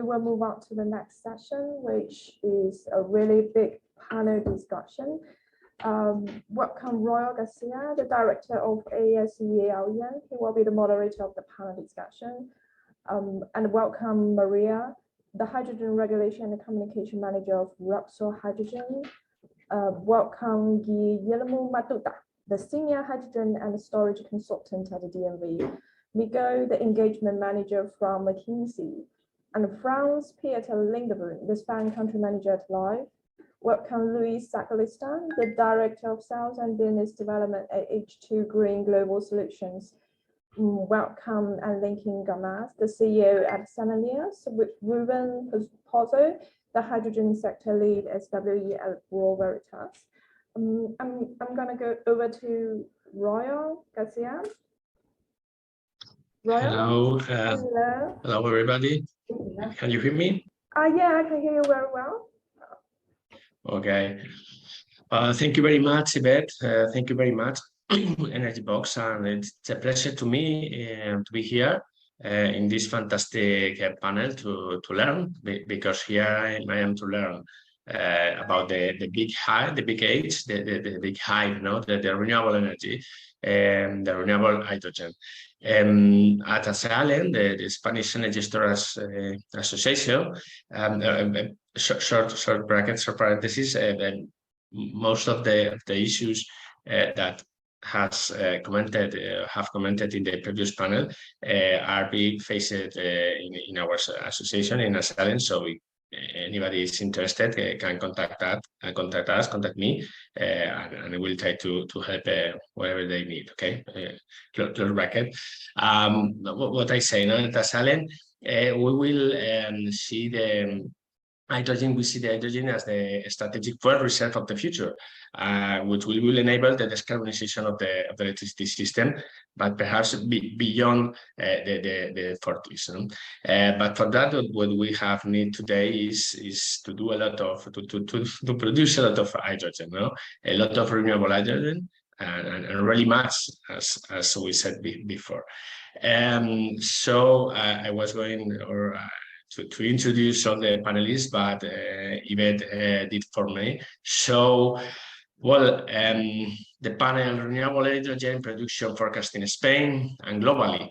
we'll move on to the next session, which is a really big panel discussion. Welcome Royal García, the director of ASEALEN. He will be the moderator of the panel discussion. And welcome Maria, the hydrogen regulation and communication manager of Repsol Hydrogen. Welcome Guillermo, the senior hydrogen and storage consultant at the DNV. Miguel, the engagement manager from McKinsey. And Franz Peter Lindebrun, the Spanish country manager at Live. Welcome Luis Sacristan, the director of sales and business development at H2 Green Global Solutions. Welcome and linking Gómez, the CEO at Sunrgyze, with Ruben Pozo, the hydrogen sector lead SWE at Bureau Veritas. I'm going to go over to Royal García. Royal? Hello. Hello, everybody. Can you hear me? Yeah, I can hear you very well. Okay. Thank you very much, Yvette. Thank you very much, Energy Box, and it's a pleasure to me to be here in this fantastic panel to learn, because here I am to learn about the big hype, the big age, the big hype, no, the renewable energy and the renewable hydrogen. At ASEALEN, the Spanish Energy Storage Association, short brackets or parentheses, most of the issues that have commented in the previous panel are being faced in our association in ASEALEN. So anybody is interested can contact me, and we'll try to help whatever they need. Okay, close bracket. What I say now at ASEALEN, we will see the hydrogen. We see the hydrogen as the strategic fuel reserve of the future, which will enable the decarbonization of the electricity system, but perhaps beyond the 40s. But for that, what we have need today is to do a lot of to produce a lot of hydrogen, no? A lot of renewable hydrogen, and really much, as we said before. So I was going to introduce all the panelists, but Yvette did for me. So, well, the panel Renewable Hydrogen Production Forecast in Spain and globally.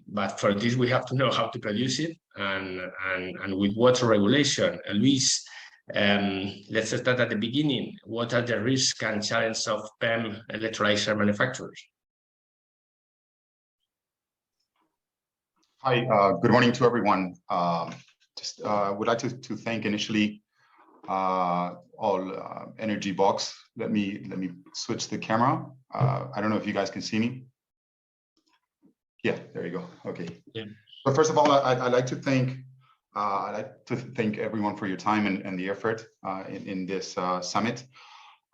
But for this, we have to know how to produce it and with water regulation. Luis, let's start at the beginning. What are the risks and challenges of PEM electrolyzer manufacturers? Hi, good morning to everyone. Just would like to thank initially all Energy Box. Let me switch the camera. I don't know if you guys can see me. Yeah, there you go. Okay. Yeah. But first of all, I'd like to thank everyone for your time and the effort in this summit,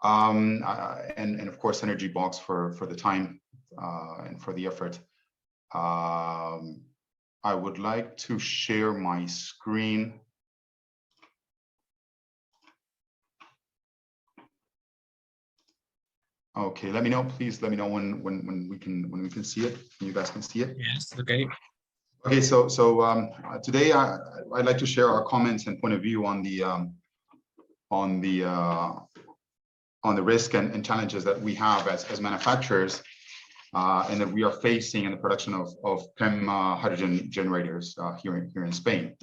and of course Energy Box for the time and for the effort. I would like to share my screen. Okay, let me know, please. Let me know when we can see it. When you guys can see it. Yes. Okay. Okay. So today I'd like to share our comments and point of view on the risk and challenges that we have as manufacturers. And that we are facing in the production of PEM hydrogen generators here in Spain.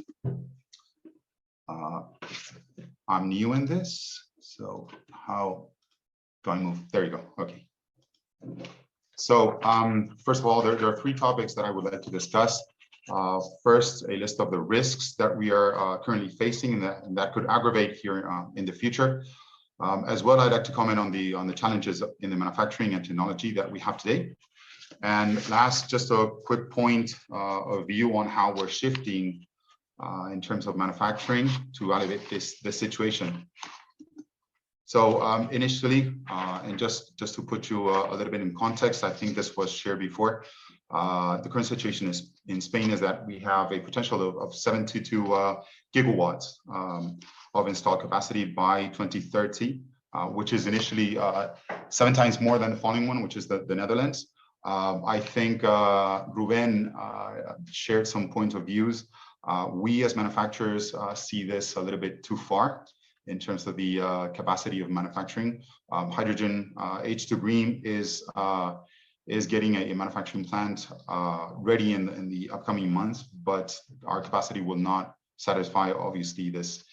I'm new in this, so how do I move? There you go. Okay. So first of all, there are three topics that I would like to discuss. First, a list of the risks that we are currently facing and that could aggravate here in the future. As well, I'd like to comment on the challenges in the manufacturing and technology that we have today. And last, just a quick point of view on how we're shifting in terms of manufacturing to elevate this situation. So initially, and just to put you a little bit in context, I think this was shared before. The current situation in Spain is that we have a potential of 72 gigawatts of installed capacity by 2030, which is initially 7 times more than the following one, which is the Netherlands. I think Ruben shared some points of views We as manufacturers see this a little bit too far in terms of the capacity of manufacturing. Hydrogen H2 Green is getting a manufacturing plant ready in the upcoming months, but our capacity will not satisfy obviously this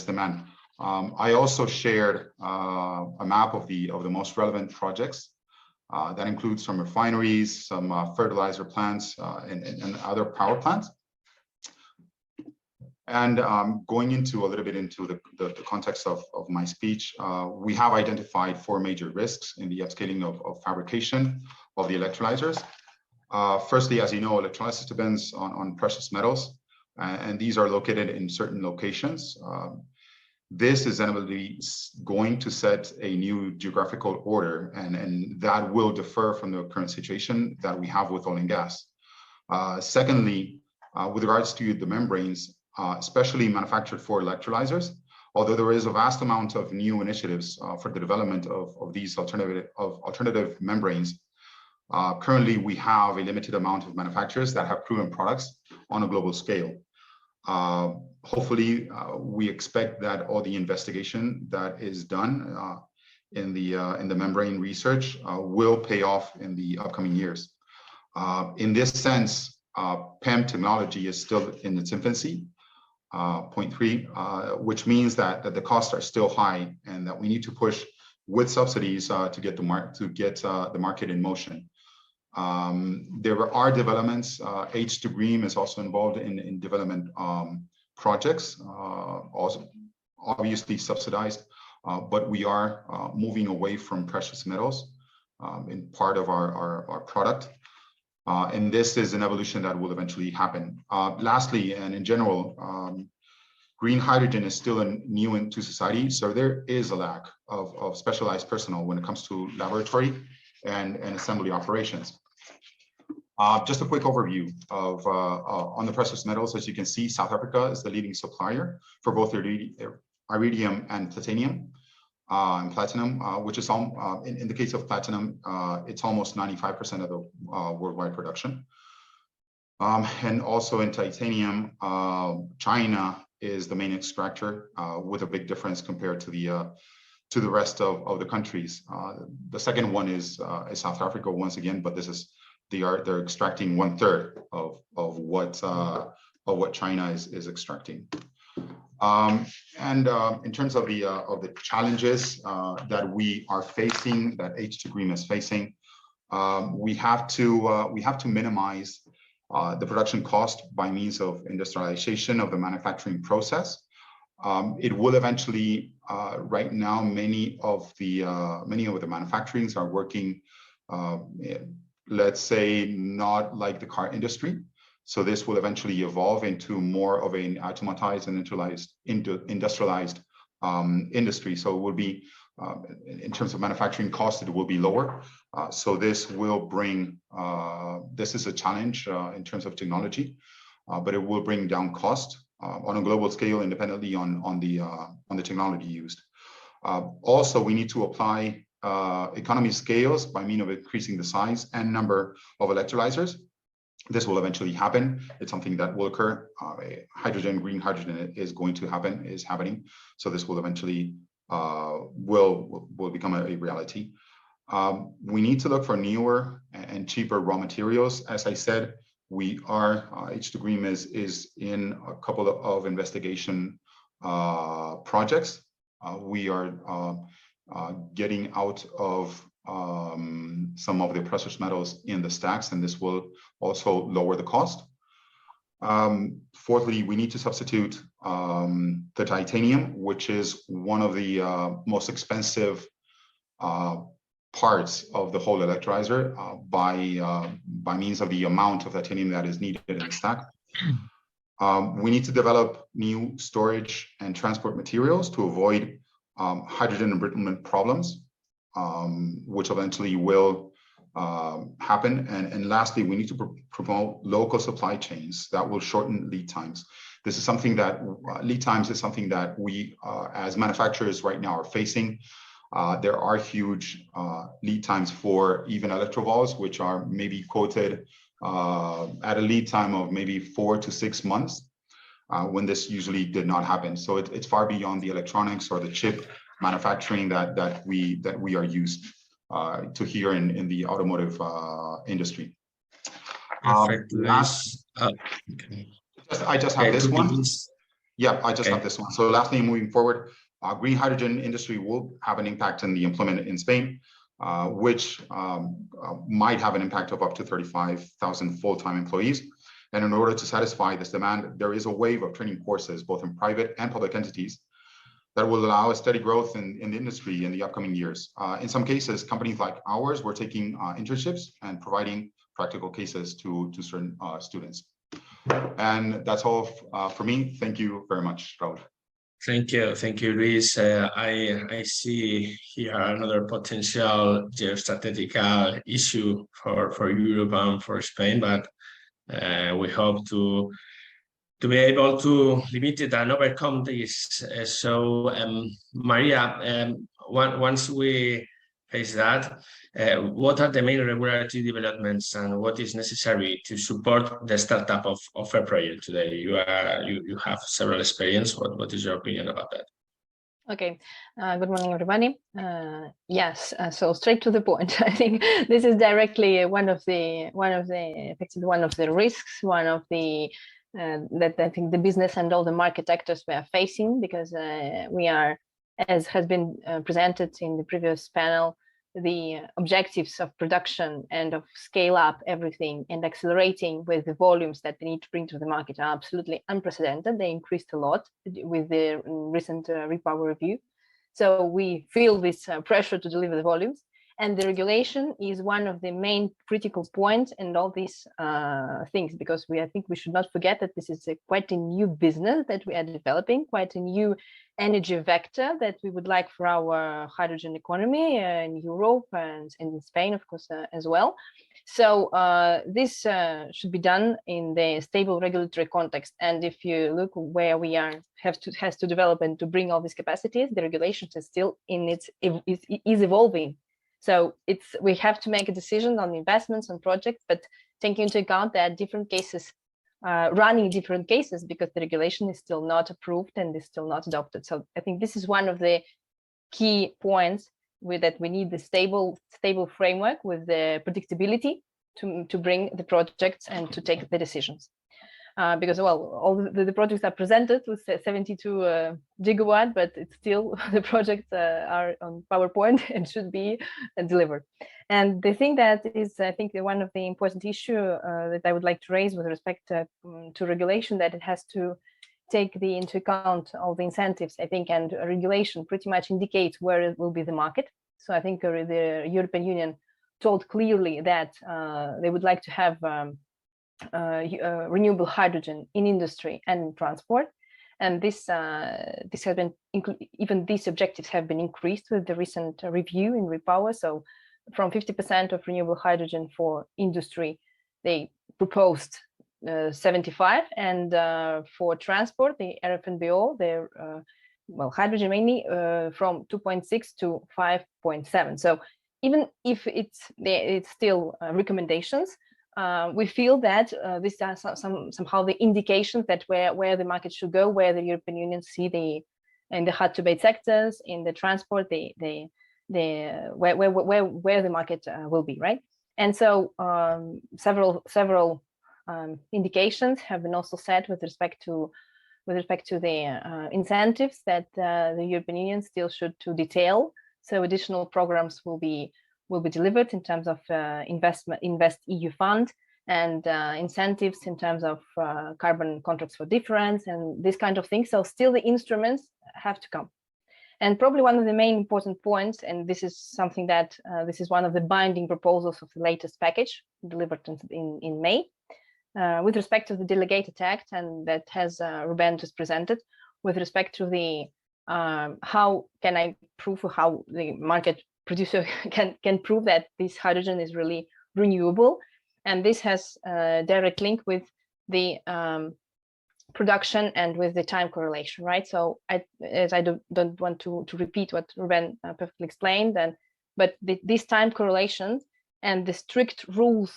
demand. I also shared a map of the most relevant projects that includes some refineries, some fertilizer plants, and other power plants. And going into a little bit into the context of my speech, we have identified 4 major risks in the upscaling of fabrication of the electrolyzers. Firstly, as you know, electrolysis depends on precious metals, and these are located in certain locations. This is inevitably going to set a new geographical order, and that will differ from the current situation that we have with oil and gas. Secondly, with regards to the membranes, especially manufactured for electrolyzers, although there is a vast amount of new initiatives for the development of these alternative membranes, currently we have a limited amount of manufacturers that have proven products on a global scale. Hopefully, we expect that all the investigation that is done in the membrane research will pay off in the upcoming years. In this sense, PEM technology is still in its infancy. Point 3, which means that the costs are still high and that we need to push with subsidies to get the market in motion. There are developments. H2 Green is also involved in development projects, also obviously subsidized, but we are moving away from precious metals in part of our product. And this is an evolution that will eventually happen. Lastly, and in general, green hydrogen is still new into society, so there is a lack of specialized personnel when it comes to laboratory and assembly operations. Just a quick overview of on the precious metals. As you can see, South Africa is the leading supplier for both iridium and titanium. And platinum, which is in the case of platinum, it's almost 95% of the worldwide production. And also in titanium, China is the main extractor, with a big difference compared to the rest of the countries. The second one is South Africa once again, but this is they're extracting 1/3 of what China is extracting. In terms of the challenges that we are facing, that H2 Green is facing, we have to minimize the production cost by means of industrialization of the manufacturing process. It will eventually, right now, many of the manufacturings are working, let's say, not like the car industry. So this will eventually evolve into more of an automatized and industrialized industry. So it will be, in terms of manufacturing cost, it will be lower. So this will bring, this is a challenge in terms of technology, but it will bring down cost on a global scale, independently on the technology used. Also, we need to apply economy scales by means of increasing the size and number of electrolyzers. This will eventually happen. It's something that will occur. Green hydrogen is going to happen, is happening. So this will eventually will become a reality. We need to look for newer and cheaper raw materials. As I said, we are H2 Green is in a couple of investigation projects. We are getting out of some of the precious metals in the stacks, and this will also lower the cost. Fourthly, we need to substitute the titanium, which is one of the most expensive parts of the whole electrolyzer, by means of the amount of titanium that is needed in the stack. We need to develop new storage and transport materials to avoid hydrogen embrittlement problems, which eventually will happen. And lastly, we need to promote local supply chains that will shorten lead times. This is something that lead times is something that we as manufacturers right now are facing. There are huge lead times for even electrovolts, which are maybe quoted at a lead time of maybe 4 to 6 months, when this usually did not happen. So it's far beyond the electronics or the chip manufacturing that we are used to here in the automotive industry. Perfect, Luis. Okay. I just have this one. Yeah, I just have this one. So lastly, moving forward, green hydrogen industry will have an impact on the employment in Spain, which might have an impact of up to 35,000 full-time employees. And in order to satisfy this demand, there is a wave of training courses, both in private and public entities, that will allow a steady growth in the industry in the upcoming years. In some cases, companies like ours were taking internships and providing practical cases to certain students. And that's all for me. Thank you very much, Raúl. Thank you, Luis. I see here another potential geostrategical issue for Europe and for Spain, but we hope to be able to limit it and overcome this. So, Maria, once we face that, what are the main regulatory developments and what is necessary to support the startup of a project today? You have several experience. What is your opinion about that? Okay, good morning, everybody. Yes, so straight to the point. I think this is directly one of the risks, one of the that I think the business and all the market actors we are facing, because we are, as has been presented in the previous panel, the objectives of production and of scale up everything and accelerating with the volumes that we need to bring to the market are absolutely unprecedented. They increased a lot with the recent Repower review. So we feel this pressure to deliver the volumes, and the regulation is one of the main critical points in all these things, because I think we should not forget that this is quite a new business that we are developing, quite a new energy vector that we would like for our hydrogen economy in Europe and in Spain, of course, as well. So this should be done in the stable regulatory context. And if you look where we has to develop and to bring all these capacities, the regulations is still is evolving. So we have to make a decision on investments on projects, but taking into account that different cases running different cases, because the regulation is still not approved and is still not adopted. So I think this is one of the key points that we need the stable framework with the predictability to bring the projects and to take the decisions. Because, well, all the projects are presented with 72 gigawatt, but it's still the projects are on PowerPoint and should be delivered. And the thing that is, I think, one of the important issue that I would like to raise with respect to regulation, that it has to take into account all the incentives, I think, and regulation pretty much indicates where it will be the market. So I think the European Union told clearly that they would like to have renewable hydrogen in industry and in transport, and this has been even these objectives have been increased with the recent review in Repower. So from 50% of renewable hydrogen for industry, they proposed 75, and for transport, the RFNBO, their hydrogen mainly from 2.6 to 5.7. So even if it's still recommendations, we feel that these are somehow the indications that where the market should go, where the European Union see in the hard to abate sectors, in the transport, where the market will be, right? And so several indications have been also set with respect to the incentives that the European Union still should to detail. So additional programs will be delivered in terms of Invest EU fund and incentives in terms of carbon contracts for difference and this kind of thing. So still the instruments have to come. And probably one of the main important points, and this is something that this is one of the binding proposals of the latest package delivered in May, with respect to the delegated act, and that has Ruben just presented, with respect to the how can I prove how the market producer can prove that this hydrogen is really renewable. And this has a direct link with the production and with the time correlation, right? So I don't want to repeat what Ruben perfectly explained, but these time correlations and the strict rules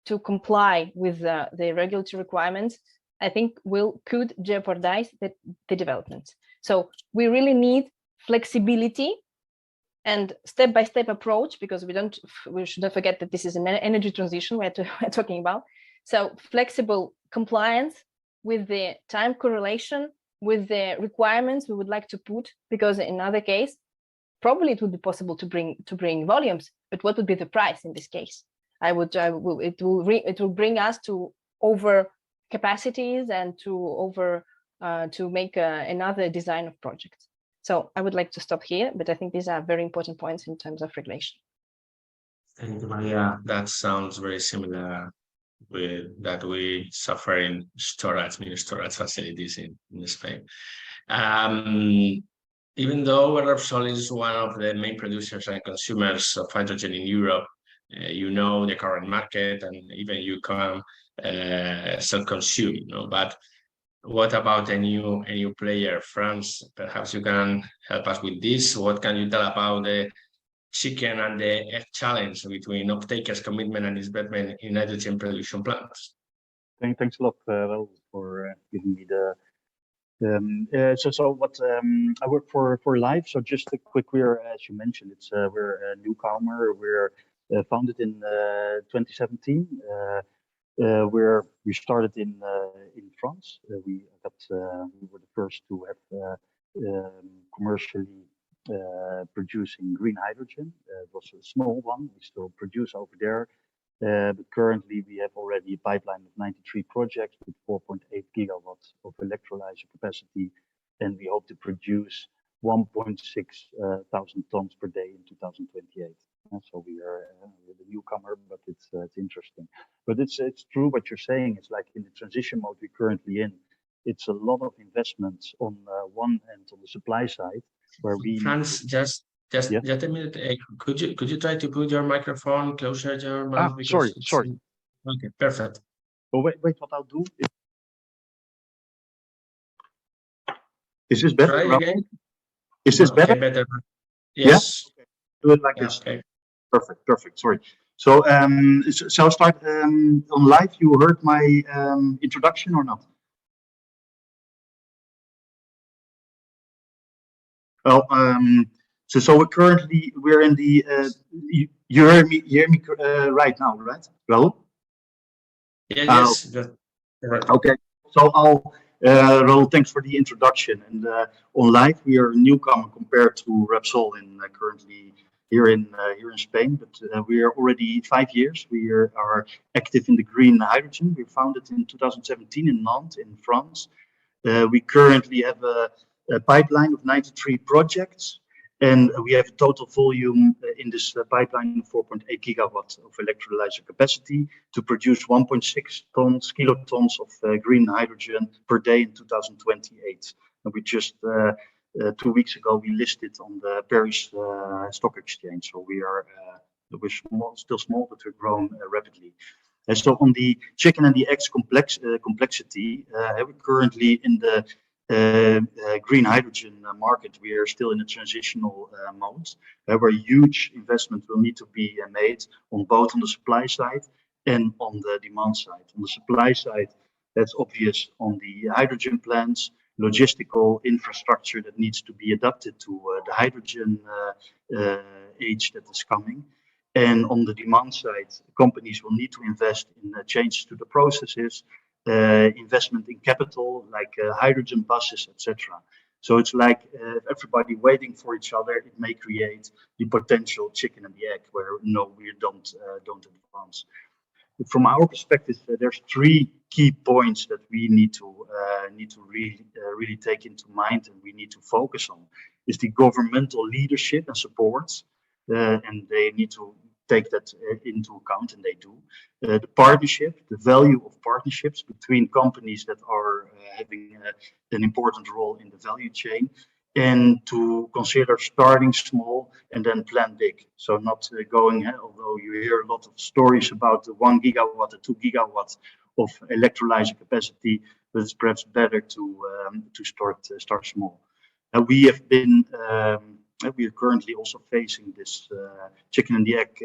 to comply with the regulatory requirements, I think could jeopardize the development. So we really need flexibility and step-by-step approach, because we should not forget that this is an energy transition we're talking about. So flexible compliance with the time correlation, with the requirements we would like to put, because in other case, probably it would be possible to bring volumes, but what would be the price in this case? It will bring us to over capacities and to make another design of projects. So I would like to stop here, but I think these are very important points in terms of regulation. Thank you, Maria. That sounds very similar with that we suffer in mini storage facilities in Spain. Even though Repsol is one of the main producers and consumers of hydrogen in Europe, you know the current market, and even you can self-consume, but what about a new player, France? Perhaps you can help us with this. What can you tell about the chicken and the egg challenge between off-takers' commitment and investment in hydrogen production plants? Thanks a lot, Raúl, for giving me the. I work for Live. So just a quick, as you mentioned, we're a newcomer. We're founded in 2017. We started in France. We were the first to have commercially producing green hydrogen. It was a small one. We still produce over there, but currently we have already a pipeline of 93 projects with 4.8 gigawatts of electrolyzer capacity, and we hope to produce 1.6 thousand tons per day in 2028. So we're the newcomer, but it's interesting. But it's true what you're saying. It's like in the transition mode we're currently in. It's a lot of investments on one end on the supply side, where we. Franz, just a minute. Could you try to put your microphone closer to your mouth? Sorry. Okay, perfect. Oh wait. What I'll do is this better? Try again. Is this better? Okay, better. Yes. Yeah? Do it like this. Okay. Perfect. Sorry. So shall I start on Live? You heard my introduction or not? Well, so we're in the. You hear me right now, right, Raúl? Yes. Right. Okay. So Raúl, thanks for the introduction. And on Live, we are a newcomer compared to Repsol currently here in Spain, but we are already 5 years. We are active in the green hydrogen. We founded in 2017 in Nantes, in France. We currently have a pipeline of 93 projects, and we have a total volume in this pipeline of 4.8 gigawatts of electrolyzer capacity to produce 1.6 kilotons of green hydrogen per day in 2028. And we just 2 weeks ago we listed on the Paris Stock Exchange. So we're still small, but we're growing rapidly. And so on the chicken and the eggs complexity, we're currently in the green hydrogen market. We are still in a transitional mode where huge investment will need to be made on both on the supply side and on the demand side. On the supply side, that's obvious on the hydrogen plants, logistical infrastructure that needs to be adapted to the hydrogen age that is coming. And on the demand side, companies will need to invest in changes to the processes, investment in capital like hydrogen buses, etc. So it's like everybody waiting for each other. It may create the potential chicken and the egg where we don't advance. From our perspective, there's 3 key points that we need to really take into mind and we need to focus on. Is the governmental leadership and support, and they need to take that into account, and they do. The partnership, the value of partnerships between companies that are having an important role in the value chain, and to consider starting small and then plan big. So not going, although you hear a lot of stories about the 1 gigawatt or 2 gigawatts of electrolyzer capacity, but it's perhaps better to start small. We are currently also facing this chicken and the egg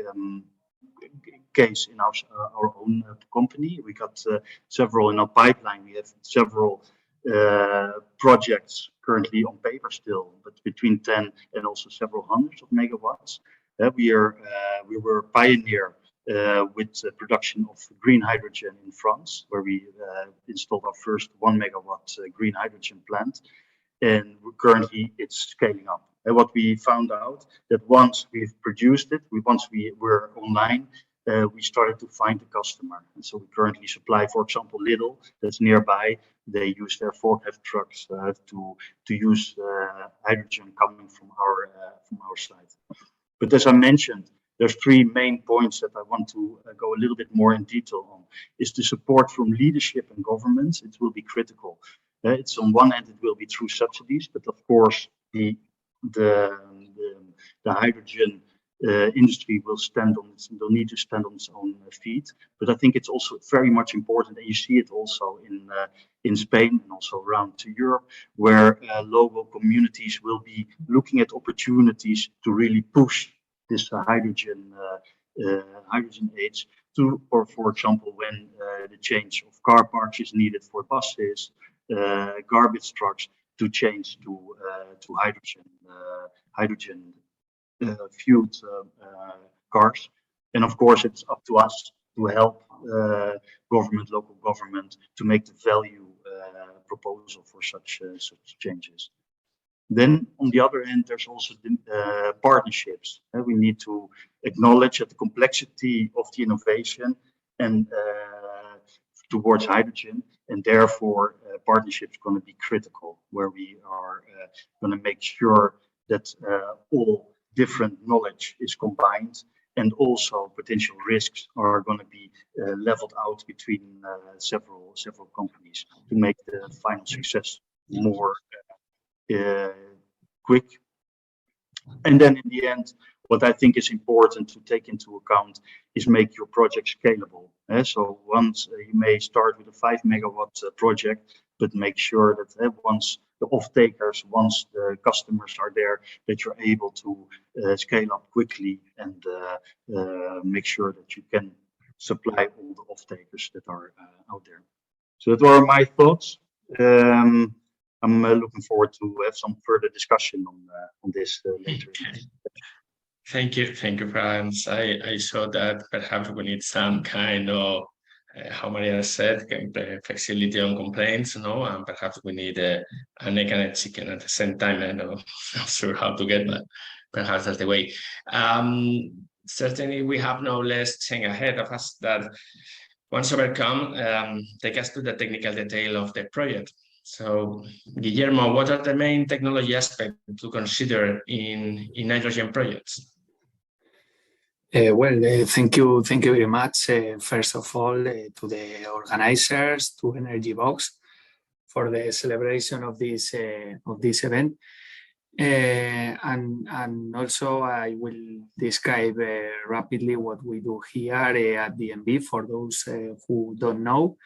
case in our own company. We got several in our pipeline. We have several projects currently on paper still, but between 10 and also several hundreds of megawatts. We were a pioneer with production of green hydrogen in France, where we installed our first 1 megawatt green hydrogen plant, and currently it's scaling up. And what we found out that once we've produced it, once we were online, we started to find a customer. And so we currently supply, for example, Lidl, that's nearby. They use their forklift trucks to use hydrogen coming from our site. But as I mentioned, there's 3 main points that I want to go a little bit more in detail on. Is the support from leadership and governments. It will be critical. It's on one hand, it will be through subsidies, but of course the hydrogen industry will need to stand on its own feet. But I think it's also very much important, and you see it also in Spain and also around to Europe, where local communities will be looking at opportunities to really push this hydrogen age to, or for example, when the change of car parks is needed for buses, garbage trucks, to change to hydrogen fueled cars. And of course, it's up to us to help local government to make the value proposal for such changes. Then, on the other hand, there's also the partnerships. We need to acknowledge that the complexity of the innovation and towards hydrogen, and therefore partnerships going to be critical, where we are going to make sure that all different knowledge is combined, and also potential risks are going to be leveled out between several companies to make the final success more quick. And then in the end, what I think is important to take into account is make your project scalable. So once you may start with a 5 megawatt project, but make sure that once the off-takers, once the customers are there, that you're able to scale up quickly and make sure that you can supply all the off-takers that are out there. So that were my thoughts. I'm looking forward to have some further discussion on this later. Thank you, Franz. I saw that perhaps we need some kind of, how Maria said, flexibility on complaints, and perhaps we need an egg and a chicken at the same time. I'm not sure how to get that. Perhaps that's the way. Certainly, we have no less thing ahead of us that once overcome, take us to the technical detail of the project. So, Guillermo, what are the main technology aspects to consider in hydrogen projects? Thank you very much. First of all, to the organizers, to Energy Box, for the celebration of this event. And also, I will describe rapidly what we do here at DNV for those who don't know.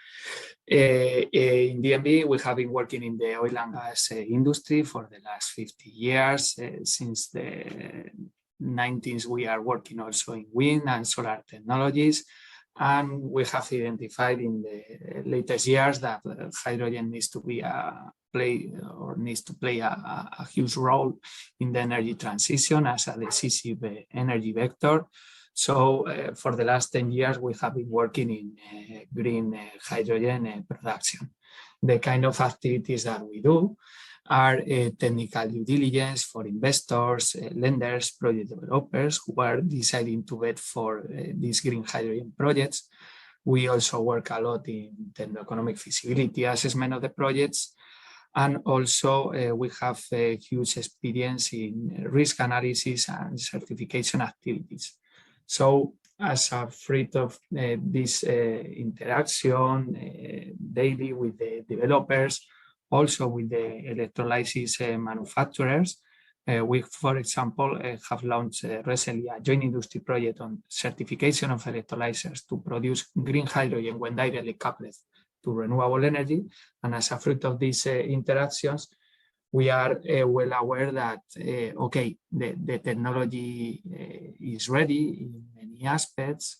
In DNV, we have been working in the oil and gas industry for the last 50 years. Since the 90s, we are working also in wind and solar technologies. And we have identified in the latest years that hydrogen needs to play a huge role in the energy transition as a decisive energy vector. So for the last 10 years, we have been working in green hydrogen production. The kind of activities that we do are technical due diligence for investors, lenders, project developers who are deciding to bet for these green hydrogen projects. We also work a lot in techno-economic feasibility assessment of the projects. And also we have a huge experience in risk analysis and certification activities. So as a fruit of this interaction daily with the developers, also with the electrolysis manufacturers, we, for example, have launched recently a joint industry project on certification of electrolyzers to produce green hydrogen when directly coupled to renewable energy. And as a fruit of these interactions, we are well aware that, okay, the technology is ready in many aspects.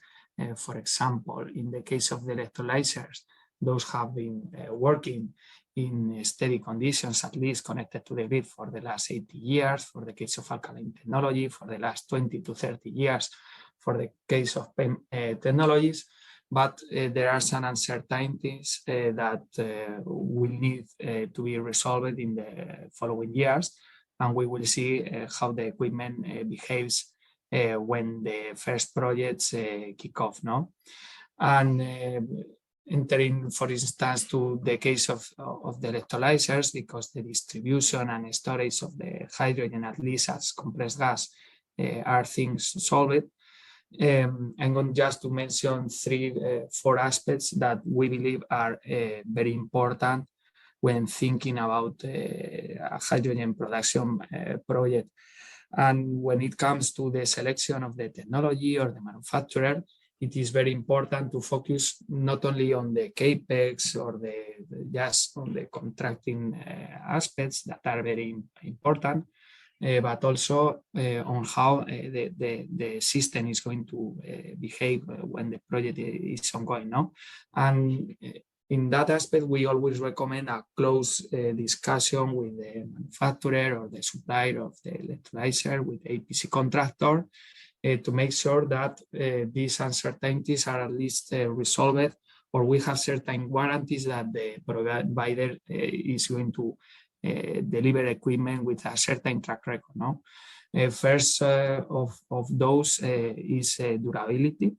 For example, in the case of the electrolyzers, those have been working in steady conditions, at least connected to the grid for the last 80 years, for the case of alkaline technology, for the last 20 to 30 years, for the case of PEM technologies. But there are some uncertainties that will need to be resolved in the following years. And we will see how the equipment behaves when the first projects kick off. No? And entering, for instance, to the case of the electrolyzers, because the distribution and storage of the hydrogen, at least as compressed gas, are things solved. I'm going just to mention four aspects that we believe are very important when thinking about a hydrogen production project. And when it comes to the selection of the technology or the manufacturer, it is very important to focus not only on the capex or just on the contracting aspects that are very important, but also on how the system is going to behave when the project is ongoing. No? And in that aspect, we always recommend a close discussion with the manufacturer or the supplier of the electrolyzer, with the EPC contractor, to make sure that these uncertainties are at least resolved, or we have certain guarantees that the provider is going to deliver equipment with a certain track record. No? First of those is durability.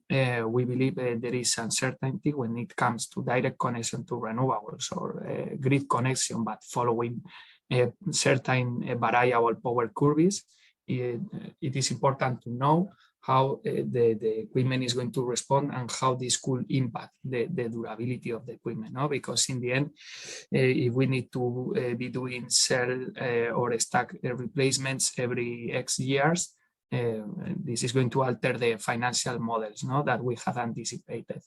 We believe there is uncertainty when it comes to direct connection to renewables or grid connection, but following certain variable power curves. It is important to know how the equipment is going to respond and how this could impact the durability of the equipment. No? Because in the end, if we need to be doing cell or stack replacements every X years, this is going to alter the financial models, no, that we have anticipated.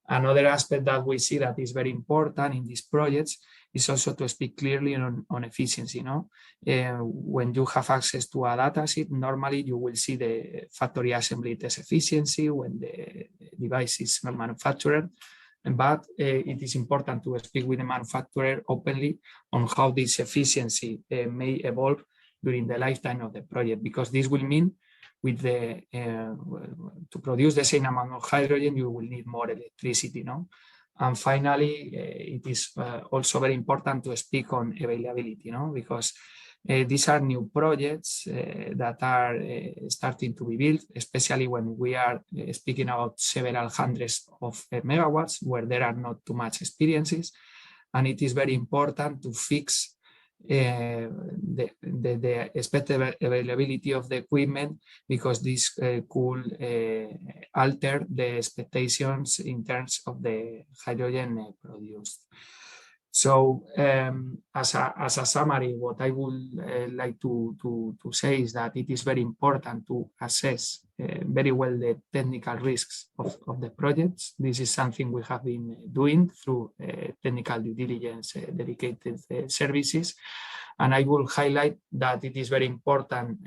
Another aspect that we see that is very important in these projects is also to speak clearly on efficiency. No? When you have access to a dataset, normally you will see the factory assembly test efficiency when the device is manufactured. But it is important to speak with the manufacturer openly on how this efficiency may evolve during the lifetime of the project, because this will mean with the to produce the same amount of hydrogen, you will need more electricity. No? And finally, it is also very important to speak on availability, no? Because these are new projects that are starting to be built, especially when we are speaking about several hundreds of megawatts where there are not too much experiences. And it is very important to fix the expected availability of the equipment, because this could alter the expectations in terms of the hydrogen produced. So as a summary, what I would like to say is that it is very important to assess very well the technical risks of the projects. This is something we have been doing through technical due diligence dedicated services. And I will highlight that it is very important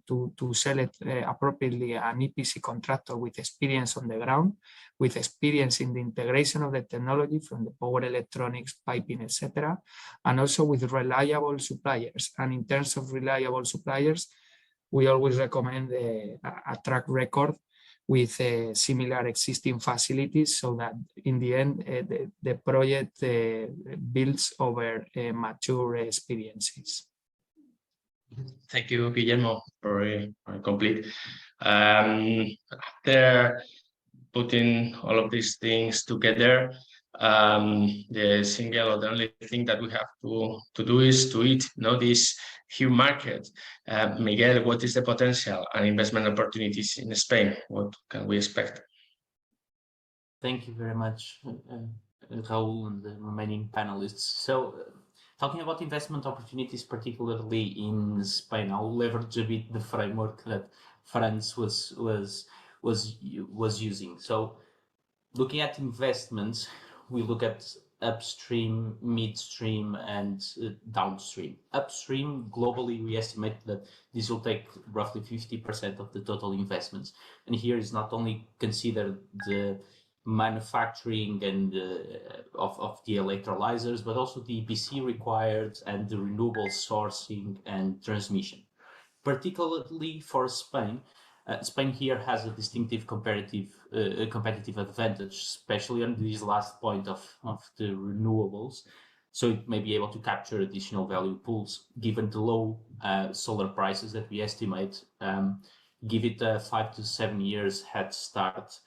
to select appropriately an EPC contractor with experience on the ground, with experience in the integration of the technology from the power electronics, piping, etc., and also with reliable suppliers. And in terms of reliable suppliers, we always recommend a track record with similar existing facilities, so that in the end, the project builds over mature experiences. Thank you, Guillermo, for complete. After putting all of these things together, the single or the only thing that we have to do is to eat, this huge market. Miguel, what is the potential and investment opportunities in Spain? What can we expect? Thank you very much, Raúl and the remaining panelists. So, talking about investment opportunities, particularly in Spain, I'll leverage a bit the framework that France was using. So, looking at investments, we look at upstream, midstream, and downstream. Upstream, globally, we estimate that this will take roughly 50% of the total investments. And here is not only considered the manufacturing and of the electrolyzers, but also the EPC required and the renewable sourcing and transmission. Particularly for Spain, Spain here has a distinctive competitive advantage, especially on this last point of the renewables. So it may be able to capture additional value pools, given the low solar prices that we estimate, give it a 5 to 7 years head start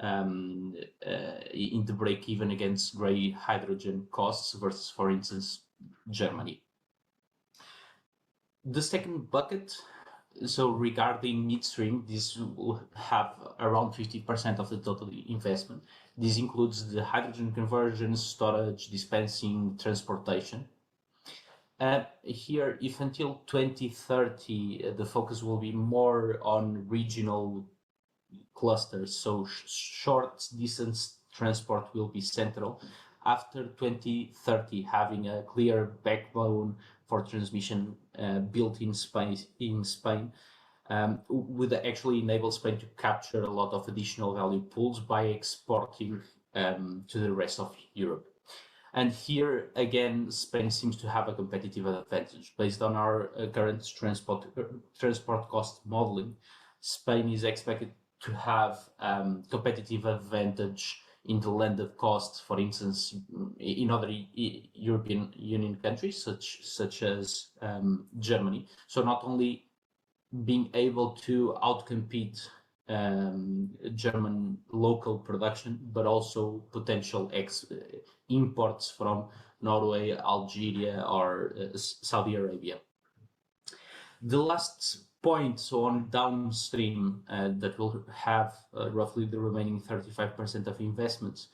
in the break even against grey hydrogen costs versus, for instance, Germany. The second bucket, so regarding midstream, this will have around 50% of the total investment. This includes the hydrogen conversion, storage, dispensing, transportation. Here, if until 2030, the focus will be more on regional clusters, so short distance transport will be central. After 2030, having a clear backbone for transmission built in Spain would actually enable Spain to capture a lot of additional value pools by exporting to the rest of Europe. And here again, Spain seems to have a competitive advantage based on our current transport cost modeling. Spain is expected to have competitive advantage in the landed costs, for instance, in other European Union countries, such as Germany. So not only being able to outcompete German local production, but also potential imports from Norway, Algeria, or Saudi Arabia. The last point, so on downstream, that will have roughly the remaining 35% of investments.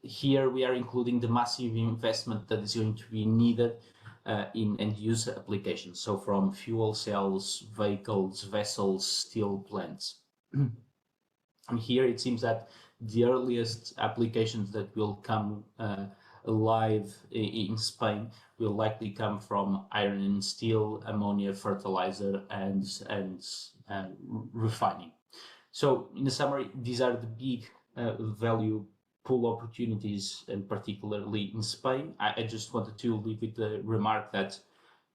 Here we are including the massive investment that is going to be needed in end-use applications. So from fuel cells, vehicles, vessels, steel plants. And here it seems that the earliest applications that will come alive in Spain will likely come from iron and steel, ammonia, fertilizer, and refining. So in the summary, these are the big value pool opportunities, and particularly in Spain. I just wanted to leave with the remark that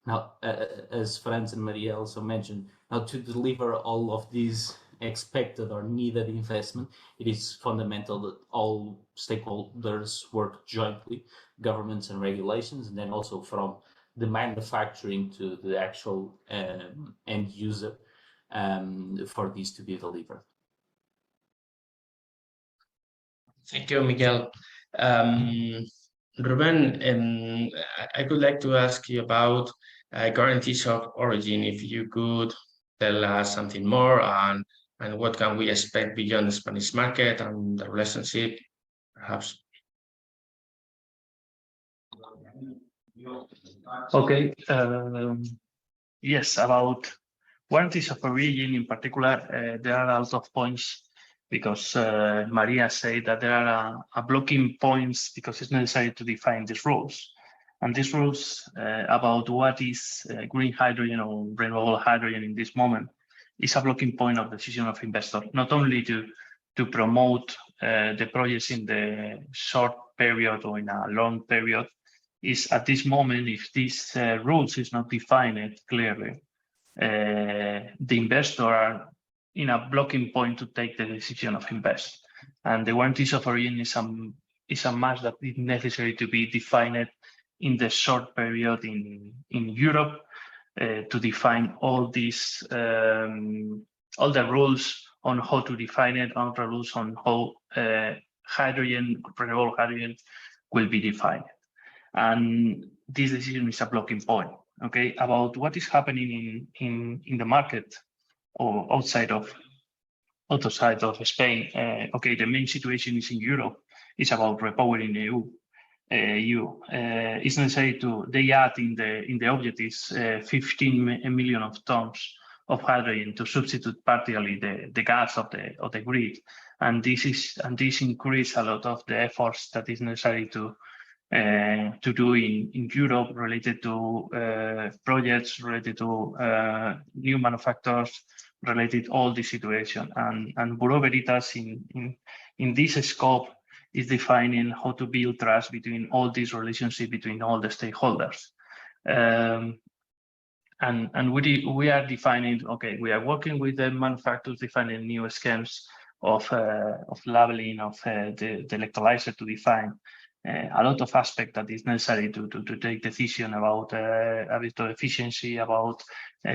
now, as Franz and Maria also mentioned, now to deliver all of these expected or needed investment, it is fundamental that all stakeholders work jointly, governments and regulations, and then also from the manufacturing to the actual end user for these to be delivered. Thank you, Miguel. Ruben, I would like to ask you about guarantees of origin. If you could tell us something more and what can we expect beyond the Spanish market and the relationship, perhaps? Okay. Yes, about warranties of origin in particular, there are a lot of points because Maria said that there are blocking points because it's necessary to define these rules. And these rules about what is green hydrogen or renewable hydrogen in this moment is a blocking point of decision of investor, not only to promote the projects in the short period or in a long period, is at this moment, if these rules is not defined clearly, the investor are in a blocking point to take the decision of invest. And the warranties of origin is a must that is necessary to be defined in the short period in Europe to define all these, all the rules on how to define it, all the rules on how renewable hydrogen will be defined. And this decision is a blocking point. Okay, about what is happening in the market or outside of Spain. Okay, the main situation is in Europe. It's about repowering the EU. It's necessary they add in the objectives 15 million of tons of hydrogen to substitute partially the gas of the grid, and this increase a lot of the efforts that is necessary to do in Europe related to projects related to new manufacturers related all the situation, and Bureau Veritas in this scope is defining how to build trust between all these relationships between all the stakeholders. And we are defining, okay, we are working with the manufacturers defining new schemes of labeling of the electrolyzer to define a lot of aspects that is necessary to take decision about efficiency, about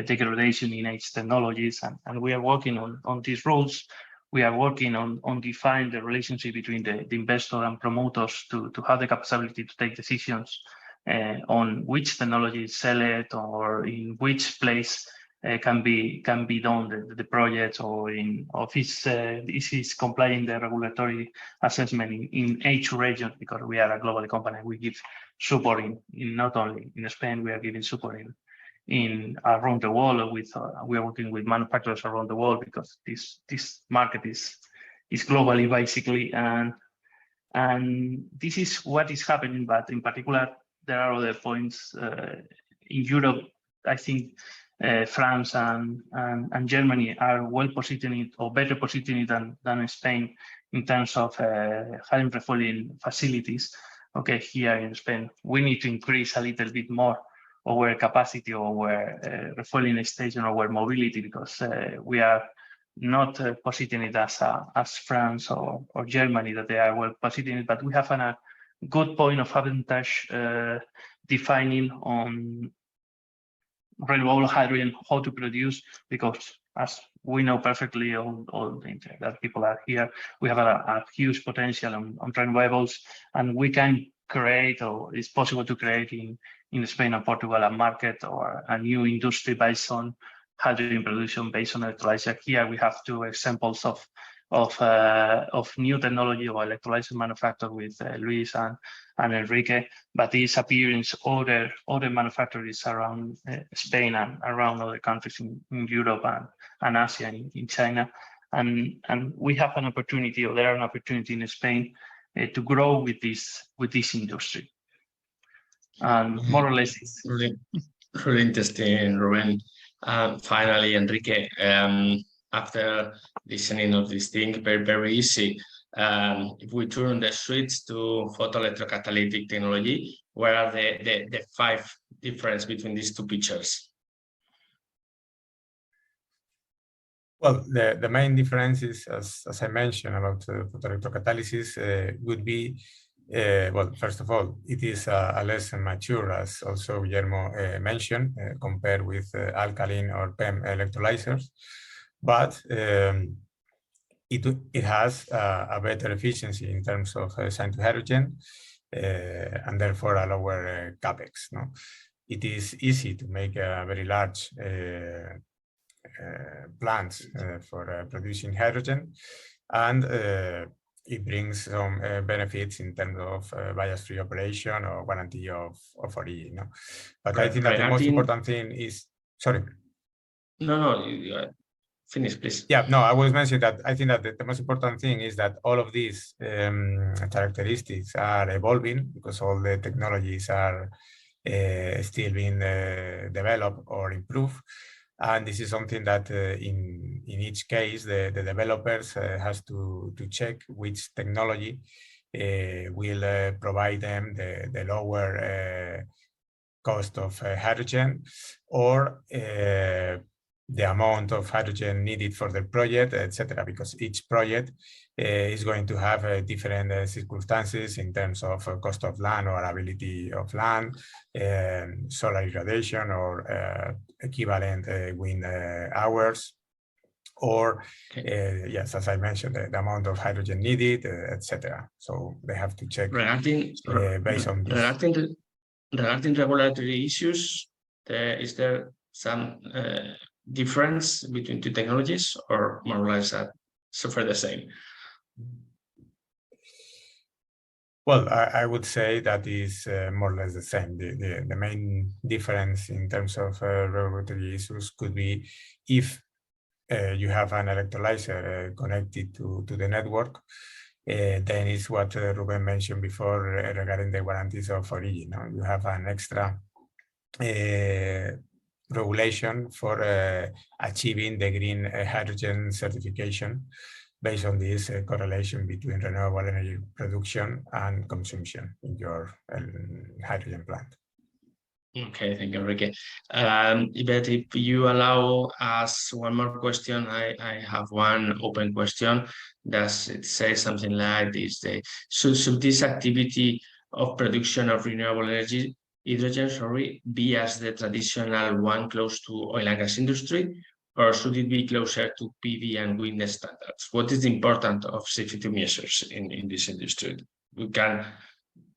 degradation in age technologies, and we are working on these rules. We are working on define the relationship between the investor and promoters to have the capability to take decisions on which technology is selected or in which place can be done the project, or if is complying the regulatory assessment in each region, because we are a global company. We give support in not only in Spain, we are giving support in around the world. We are working with manufacturers around the world, because this market is globally basically, and this is what is happening. But in particular, there are other points in Europe. I think France and Germany are well positioned or better positioned than Spain in terms of having refueling facilities. Okay, here in Spain, we need to increase a little bit more our capacity or our refueling station or our mobility, because we are not positioned as France or Germany, that they are well positioned, but we have a good point of advantage defining on renewable hydrogen, how to produce, because as we know perfectly, all that people are here, we have a huge potential on renewables, and we can create, or it's possible to create in Spain and Portugal, a market or a new industry based on hydrogen production based on electrolyzer. Here we have two examples of new technology or electrolyzer manufacturer with Luis and Enrique, but this appears other manufacturers around Spain and around other countries in Europe and Asia, in China, and we have an opportunity, or there are an opportunity in Spain to grow with this industry. And more or less, it's really interesting, Ruben. Finally, Enrique, after listening of this thing, very easy. If we turn the switch to photoelectrocatalytic technology, what are the 5 differences between these two pictures? Well, the main difference is, as I mentioned about photoelectrocatalysis, would be, well, first of all, it is a less mature, as also Guillermo mentioned, compared with alkaline or PEM electrolyzers, but it has a better efficiency in terms of time to hydrogen, and therefore a lower capex. No? It is easy to make a very large plants for producing hydrogen, and it brings some benefits in terms of bias-free operation or warranty of origin. No? But I think that the most important thing is, sorry. No, finish, please. Yeah, no, I was mentioning that I think that the most important thing is that all of these characteristics are evolving, because all the technologies are still being developed or improved. And this is something that in each case, the developers has to check which technology will provide them the lower cost of hydrogen, or the amount of hydrogen needed for the project, etc. Because each project is going to have different circumstances in terms of cost of land or ability of land, solar irradiation or equivalent wind hours, or yes, as I mentioned, the amount of hydrogen needed, etc. So they have to check based on this. Regarding regulatory issues, is there some difference between two technologies, or more or less that suffer the same? Well, I would say that is more or less the same. The main difference in terms of regulatory issues could be if you have an electrolyzer connected to the network, then it's what Ruben mentioned before regarding the guarantees of origin. You have an extra regulation for achieving the green hydrogen certification based on this correlation between renewable energy production and consumption in your hydrogen plant. Okay, thank you, Enrique. Yvette, if you allow us one more question, I have one open question. Does it say something like this? Should this activity of production of renewable energy, hydrogen, be as the traditional one close to oil and gas industry, or should it be closer to PV and wind standards? What is the importance of safety measures in this industry? We can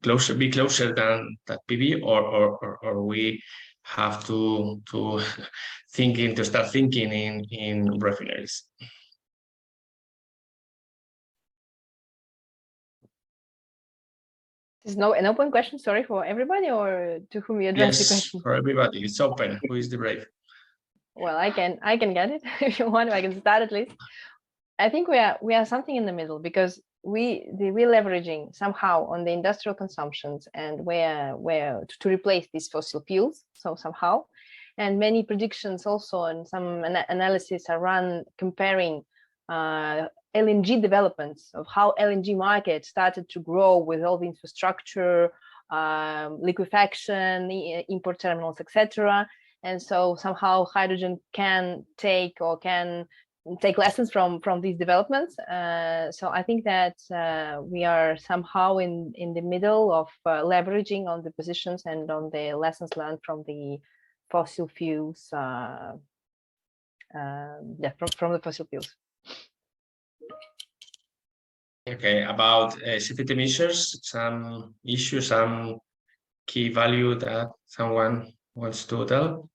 be closer than that PV, or we have to start thinking in refineries. Is an open question, sorry, for everybody, or to whom you address the question? For everybody, it's open. Who is the brave? Well, I can get it if you want. I can start at least. I think we are something in the middle, because we're leveraging somehow on the industrial consumptions and where to replace these fossil fuels. So somehow, and many predictions also, and some analysis are run comparing LNG developments of how LNG market started to grow with all the infrastructure, liquefaction, import terminals, etc. And so somehow hydrogen can take lessons from these developments. So I think that we are somehow in the middle of leveraging on the positions and on the lessons learned from the fossil fuels, from the fossil fuels. Okay, about safety measures, some issues, some key value that someone wants to tell.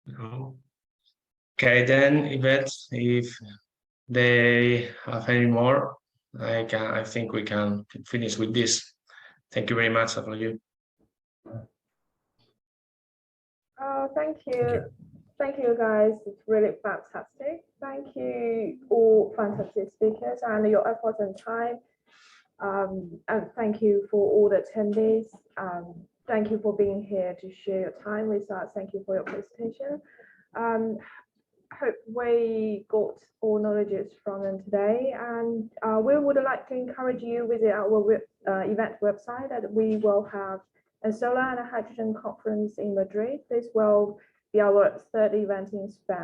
No. Okay, then Yvette, if they have any more, I think we can finish with this. Thank you very much for you. Thank you. Thank you, guys. It's really fantastic. Thank you, all fantastic speakers, and your effort and time. And thank you for all the attendees. Thank you for being here to share your time with us. Thank you for your presentation. Hope we got all knowledges from them today, and we would like to encourage you to visit our event website, that we will have a solar and a hydrogen conference in Madrid. This will be our third event in Spain.